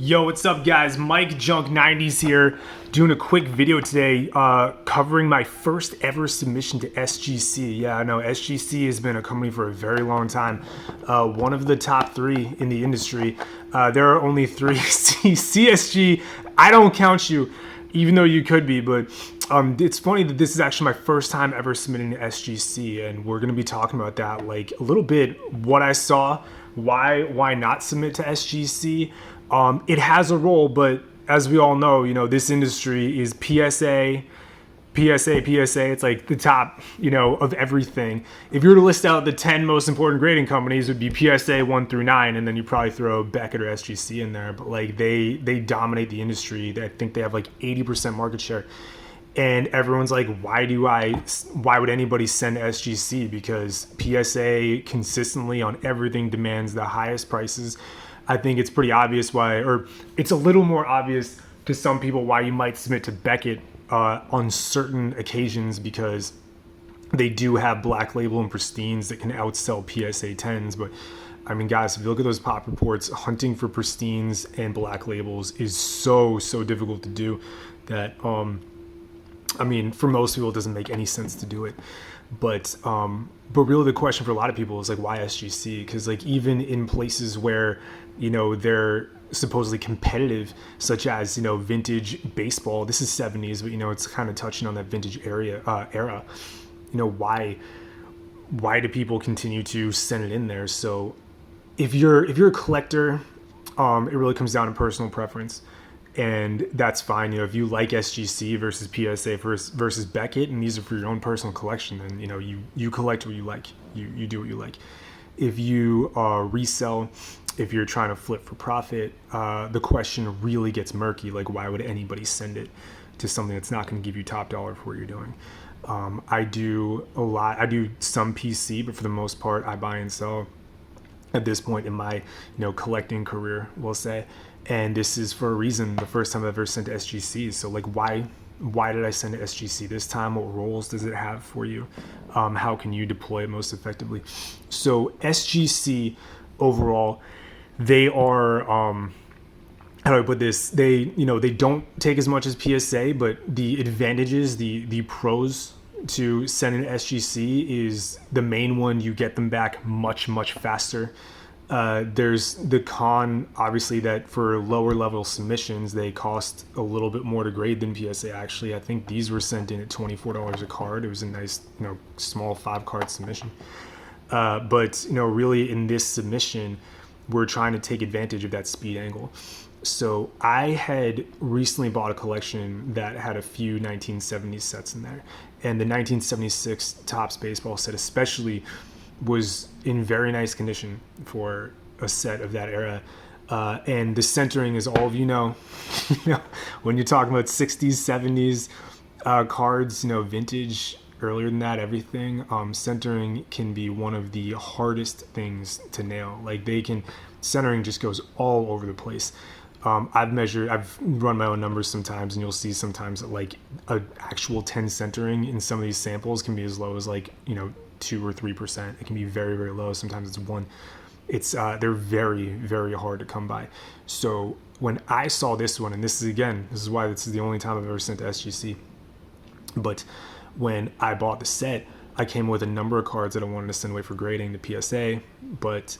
Yo, what's up guys? Mike Junk 90s here, doing a quick video today covering my first ever submission to SGC. Yeah, I know SGC has been a company for a very long time. One of the top three in the industry. There are only three. CSG, I don't count you, even though you could be, but it's funny that this is actually my first time ever submitting to SGC, and we're going to be talking about that, like a little bit, what I saw, why not submit to SGC. It has a role, but as we all know, this industry is PSA. It's like the top, of everything. If you were to list out the 10 most important grading companies, it would be PSA 1 through 9, and then you probably throw Beckett or SGC in there. But like they dominate the industry. I think they have like 80% market share. And everyone's like, why would anybody send to SGC? Because PSA consistently on everything demands the highest prices. I think it's pretty obvious why, or it's a little more obvious to some people why you might submit to Beckett on certain occasions, because they do have black label and pristines that can outsell PSA 10s. But I mean, guys, if you look at those pop reports, hunting for pristines and black labels is so difficult to do that, I mean, for most people, it doesn't make any sense to do it. But really the question for a lot of people is like, why SGC? Because like even in places where, they're supposedly competitive, such as, vintage baseball, this is 70s, but it's kind of touching on that vintage era. Why do people continue to send it in there? So if you're a collector, it really comes down to personal preference. And that's fine. If you like SGC versus PSA versus Beckett, and these are for your own personal collection, then you collect what you like. You do what you like. If you resell, if you're trying to flip for profit, the question really gets murky. Like, why would anybody send it to something that's not going to give you top dollar for what you're doing? I do a lot. I do some PC, but for the most part, I buy and sell at this point in my collecting career, we'll say. And this is for a reason. The first time I've ever sent to SGC. So like, why did I send to SGC this time? What roles does it have for you? How can you deploy it most effectively? So SGC overall, they are, how do I put this? They don't take as much as PSA, but the advantages, the pros to sending to SGC is the main one. You get them back much faster. There's the con, obviously, that for lower level submissions, they cost a little bit more to grade than PSA. Actually, I think these were sent in at $24 a card. It was a nice, small 5-card submission. But really in this submission, we're trying to take advantage of that speed angle. So I had recently bought a collection that had a few 1970s sets in there. And the 1976 Topps baseball set especially was in very nice condition for a set of that era. And the centering, is all of when you're talking about 60s, 70s cards, vintage, earlier than that, everything, centering can be one of the hardest things to nail. Like centering just goes all over the place. I've run my own numbers sometimes, and you'll see sometimes that like an actual 10 centering in some of these samples can be as low as like, 2 or 3%. It can be very low. Sometimes it's 1. It's they're very hard to come by. So when I saw this one, and this is why this is the only time I've ever sent to SGC, but when I bought the set, I came with a number of cards that I wanted to send away for grading to PSA, but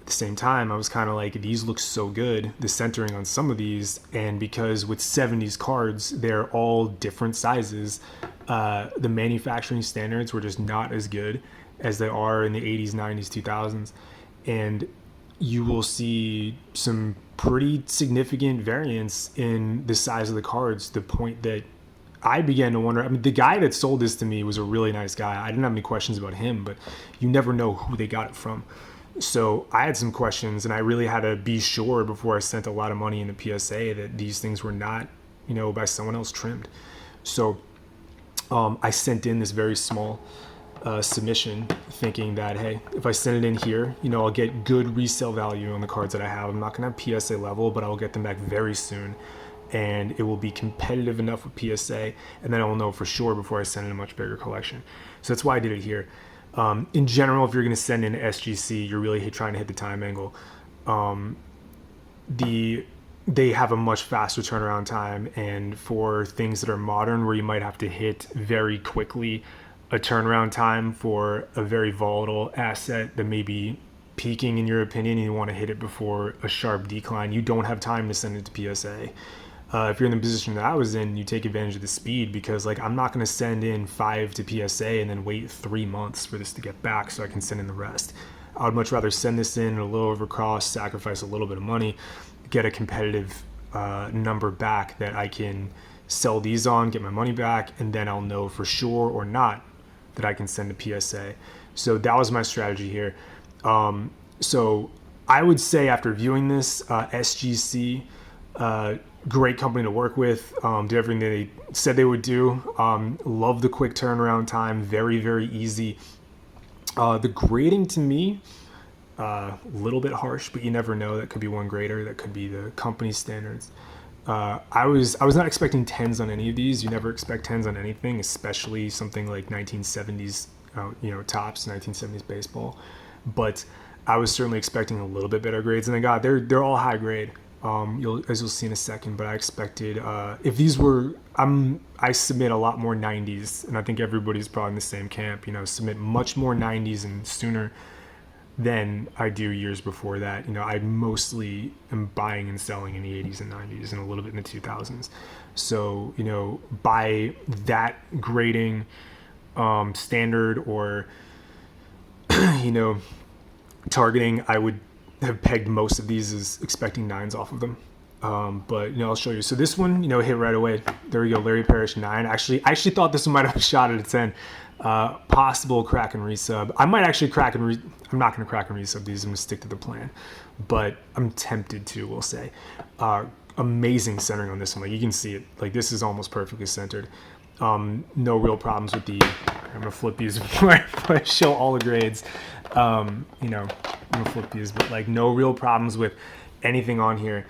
at the same time, I was kind of like, these look so good, the centering on some of these, and because with 70s cards, they're all different sizes, the manufacturing standards were just not as good as they are in the 80s, 90s, 2000s, and you will see some pretty significant variance in the size of the cards, to the point that I began to wonder. I mean, the guy that sold this to me was a really nice guy. I didn't have any questions about him, but you never know who they got it from. So I had some questions, and I really had to be sure before I sent a lot of money into PSA that these things were not, by someone else trimmed. So I sent in this very small submission, thinking that, hey, if I send it in here, I'll get good resale value on the cards that I have. I'm not going to have PSA level, but I'll get them back very soon. And it will be competitive enough with PSA, and then I will know for sure before I send in a much bigger collection. So that's why I did it here. In general, if you're going to send in SGC, you're really trying to hit the time angle. The they have a much faster turnaround time. And for things that are modern, where you might have to hit very quickly a turnaround time for a very volatile asset that may be peaking in your opinion, and you want to hit it before a sharp decline, you don't have time to send it to PSA. If you're in the position that I was in, you take advantage of the speed, because like I'm not going to send in 5 to PSA and then wait 3 months for this to get back so I can send in the rest. I would much rather send this in a little over cost, sacrifice a little bit of money, get a competitive number back that I can sell these on, get my money back, and then I'll know for sure or not that I can send to PSA. So that was my strategy here. So I would say after viewing this, SGC, great company to work with, did everything they said they would do. Love the quick turnaround time, very, very easy. The grading to me, a little bit harsh, but you never know. That could be one grader, that could be the company standards. I was not expecting 10s on any of these. You never expect 10s on anything, especially something like 1970s, tops, 1970s baseball. But I was certainly expecting a little bit better grades than I got. They're all high grade. As you'll see in a second, but I expected, if these were, I submit a lot more 90s, and I think everybody's probably in the same camp, submit much more 90s and sooner than I do years before that. I mostly am buying and selling in the 80s and 90s and a little bit in the 2000s. So, by that grading standard or, targeting, I would have pegged most of these as expecting 9s off of them. But I'll show you. So this one, hit right away. There we go, Larry Parrish 9. I actually thought this one might have a shot at a 10. Possible crack and resub. I might actually crack and I'm not going to crack and resub these. I'm going to stick to the plan. But I'm tempted to, we'll say. Amazing centering on this one. Like you can see it. Like this is almost perfectly centered. No real problems with the, I'm going to flip these before I show all the grades. I'm going to flip these, but like no real problems with anything on here.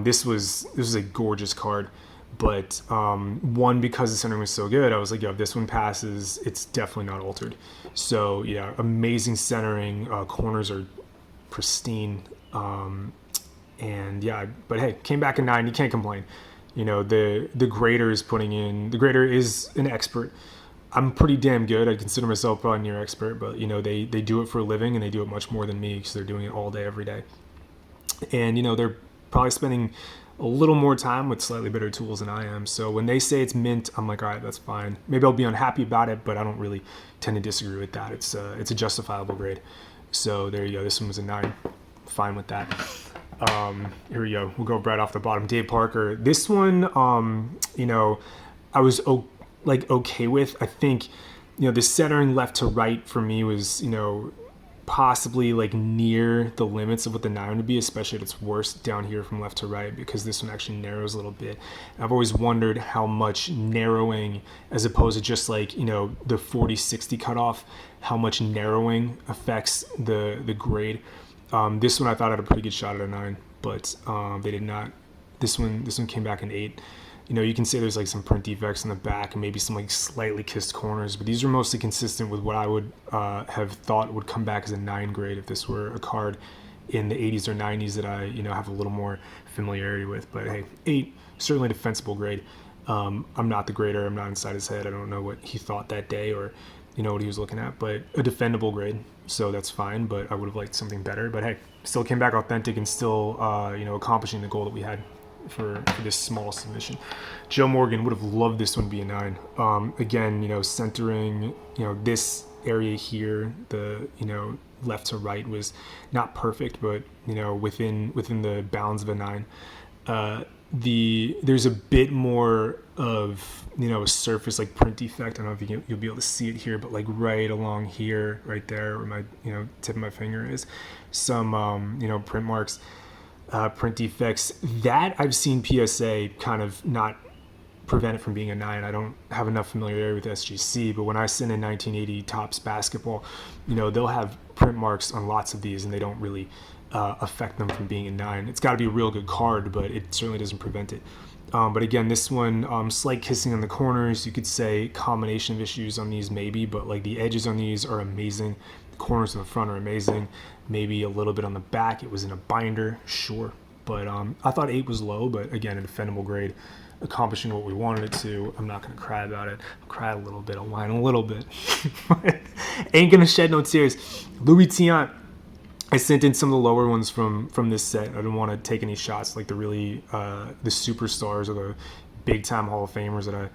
This was a gorgeous card, but one, because the centering was so good, I was like, if this one passes, it's definitely not altered. So yeah, amazing centering. Corners are pristine. And yeah, but hey, came back a 9. You can't complain. The grader is the grader is an expert. I'm pretty damn good. I consider myself probably near expert, but they do it for a living, and they do it much more than me because they're doing it all day, every day. And they're probably spending a little more time with slightly better tools than I am. So when they say it's mint, I'm like, all right, that's fine. Maybe I'll be unhappy about it, but I don't really tend to disagree with that. It's a justifiable grade. So there you go. This one was a 9. Fine with that. Here we go. We'll go right off the bottom. Dave Parker. This one, I was okay with. I think, the centering left to right for me was, possibly like near the limits of what the 9 would be, especially at its worst down here from left to right, because this one actually narrows a little bit. I've always wondered how much narrowing, as opposed to just like, the 40-60 cutoff, how much narrowing affects the grade. This one I thought had a pretty good shot at a 9, but they did not. This one came back an 8. You can say there's like some print defects in the back and maybe some like slightly kissed corners, but these are mostly consistent with what I would have thought would come back as a 9 grade if this were a card in the 80s or 90s that I have a little more familiarity with. But hey, 8, certainly defensible grade. I'm not the grader. I'm not inside his head. I don't know what he thought that day or what he was looking at, but a defendable grade. So that's fine, but I would have liked something better. But hey, still came back authentic and still accomplishing the goal that we had for this small submission. Joe Morgan would have loved this one be a 9. Again, centering, this area here, the left to right was not perfect, but within the bounds of a 9. There's a bit more of a surface like print defect. I don't know if you'll be able to see it here, but like right along here, right there where my tip of my finger is, some print marks. Print defects that I've seen PSA kind of not prevent it from being a 9. I don't have enough familiarity with SGC, but when I send in 1980 Topps basketball, they'll have print marks on lots of these, and they don't really affect them from being a 9. It's got to be a real good card, but it certainly doesn't prevent it. But again, this one, slight kissing on the corners. You could say combination of issues on these maybe, but like the edges on these are amazing. The corners in the front are amazing. Maybe a little bit on the back. It was in a binder, sure. But I thought 8 was low, but again, a defendable grade, accomplishing what we wanted it to. I'm not going to cry about it. I'll cry a little bit. I'll whine a little bit. Ain't going to shed no tears. Louis Vuitton. I sent in some of the lower ones from this set. I didn't want to take any shots like the really the superstars or the big time Hall of Famers that I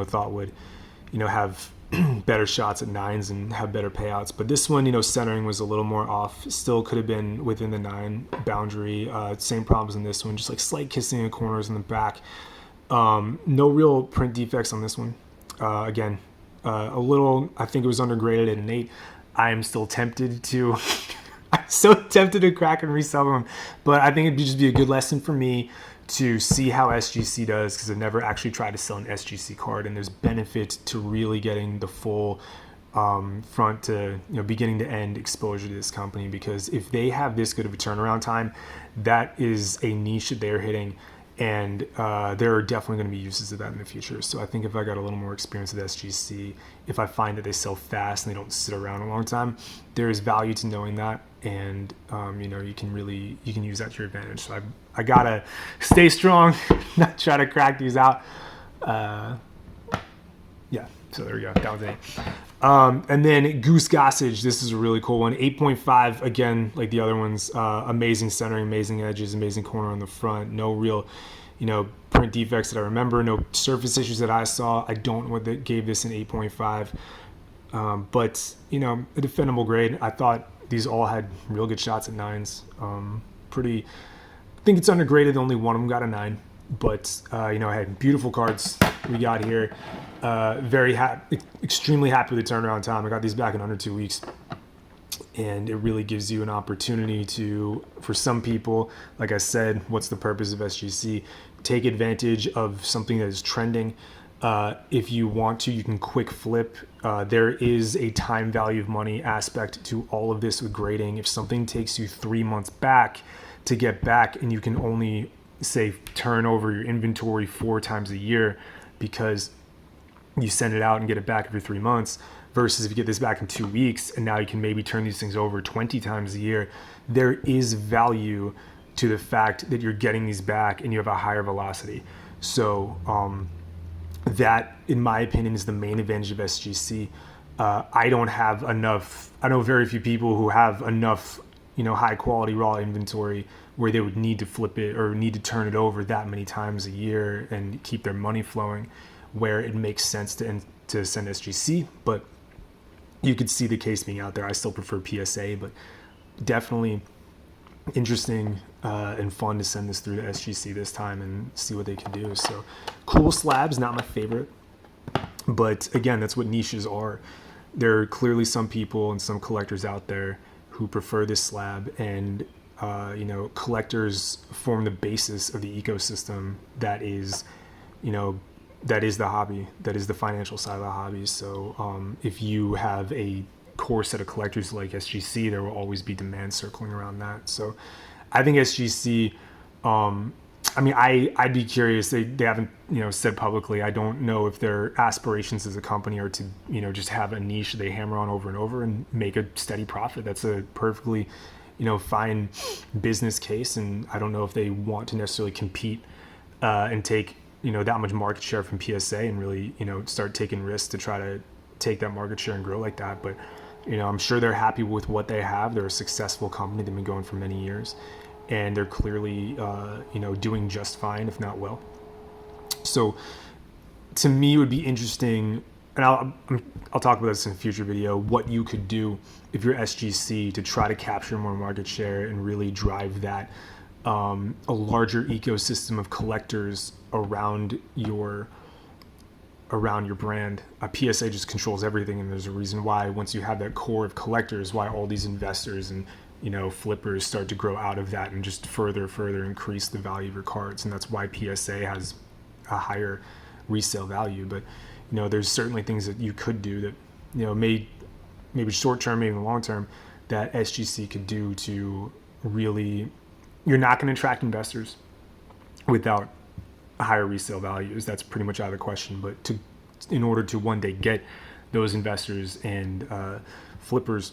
thought would have better shots at 9s and have better payouts. But this one, centering was a little more off. Still could have been within the 9 boundary. Same problems in this one, just like slight kissing in the corners in the back. No real print defects on this one. Again, a little, I think it was undergraded at an 8. I am still tempted to I'm so tempted to crack and resell them, but I think it'd just be a good lesson for me to see how SGC does, because I've never actually tried to sell an SGC card, and there's benefit to really getting the full front to beginning to end exposure to this company, because if they have this good of a turnaround time, that is a niche that they're hitting, and there are definitely going to be uses of that in the future. So I think if I got a little more experience with SGC, if I find that they sell fast and they don't sit around a long time, there is value to knowing that, and you can use that to your advantage. So I gotta stay strong, not try to crack these out. Yeah, so there we go. That was an 8. And then Goose Gossage. This is a really cool one. 8.5. Again, like the other ones, amazing centering, amazing edges, amazing corner on the front. No real, print defects that I remember. No surface issues that I saw. I don't know what that gave this an 8.5. But a defendable grade. I thought these all had real good shots at 9s. I think it's undergraded. Only one of them got a 9. But I had beautiful cards we got here. Very happy, extremely happy with the turnaround time. I got these back in under 2 weeks, and it really gives you an opportunity to, for some people, like I said, what's the purpose of SGC? Take advantage of something that is trending. If you want to, you can quick flip. There is a time value of money aspect to all of this with grading. If something takes you 3 months back to get back, and you can only say turn over your inventory 4 times a year because you send it out and get it back every 3 months, versus if you get this back in 2 weeks and now you can maybe turn these things over 20 times a year, there is value to the fact that you're getting these back and you have a higher velocity. So that, in my opinion, is the main advantage of SGC. I don't have enough, I know very few people who have enough high quality raw inventory where they would need to flip it or need to turn it over that many times a year and keep their money flowing, where it makes sense to send SGC. But you could see the case being out there. I still prefer PSA, but definitely interesting and fun to send this through to SGC this time and see what they can do. So cool slabs, not my favorite, but again, that's what niches are. There are clearly some people and some collectors out there who prefer this slab, and collectors form the basis of the ecosystem that is the hobby, that is the financial side of the hobby. So if you have a core set of collectors like SGC, there will always be demand circling around that. So I think SGC, I'd be curious. They haven't said publicly. I don't know if their aspirations as a company are to just have a niche they hammer on over and over and make a steady profit. That's a perfectly fine business case, and I don't know if they want to necessarily compete and take that much market share from PSA and really start taking risks to try to take that market share and grow like that. But I'm sure they're happy with what they have. They're a successful company. They've been going for many years, and they're clearly doing just fine, if not well. So to me, it would be interesting, and I'll talk about this in a future video, what you could do if you're SGC to try to capture more market share and really drive that a larger ecosystem of collectors around your brand. PSA just controls everything, and there's a reason why, once you have that core of collectors, why all these investors and flippers start to grow out of that and just further increase the value of your cards. And that's why PSA has a higher resale value. But there's certainly things that you could do that maybe short term, maybe long term, that SGC could do to really, you're not going to attract investors without higher resale values. That's pretty much out of the question. But in order to one day get those investors and flippers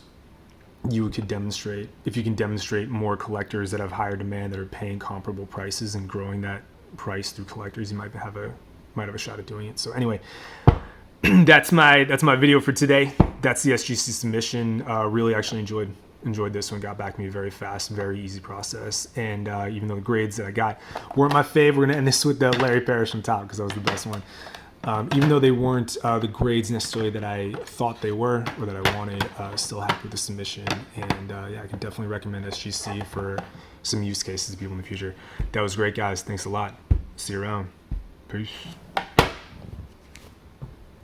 you could demonstrate, if you can demonstrate more collectors that have higher demand that are paying comparable prices and growing that price through collectors, you might have a shot at doing it. So anyway, that's my video for today. That's the SGC submission. Really actually enjoyed this one. Got back to me very fast, very easy process. And even though the grades that I got weren't my fave, we're gonna end this with the Larry Parrish on top because that was the best one. Even though they weren't the grades necessarily that I thought they were or that I wanted, still happy with the submission. And yeah, I can definitely recommend SGC for some use cases to people in the future. That was great, guys. Thanks a lot. See you around. Peace.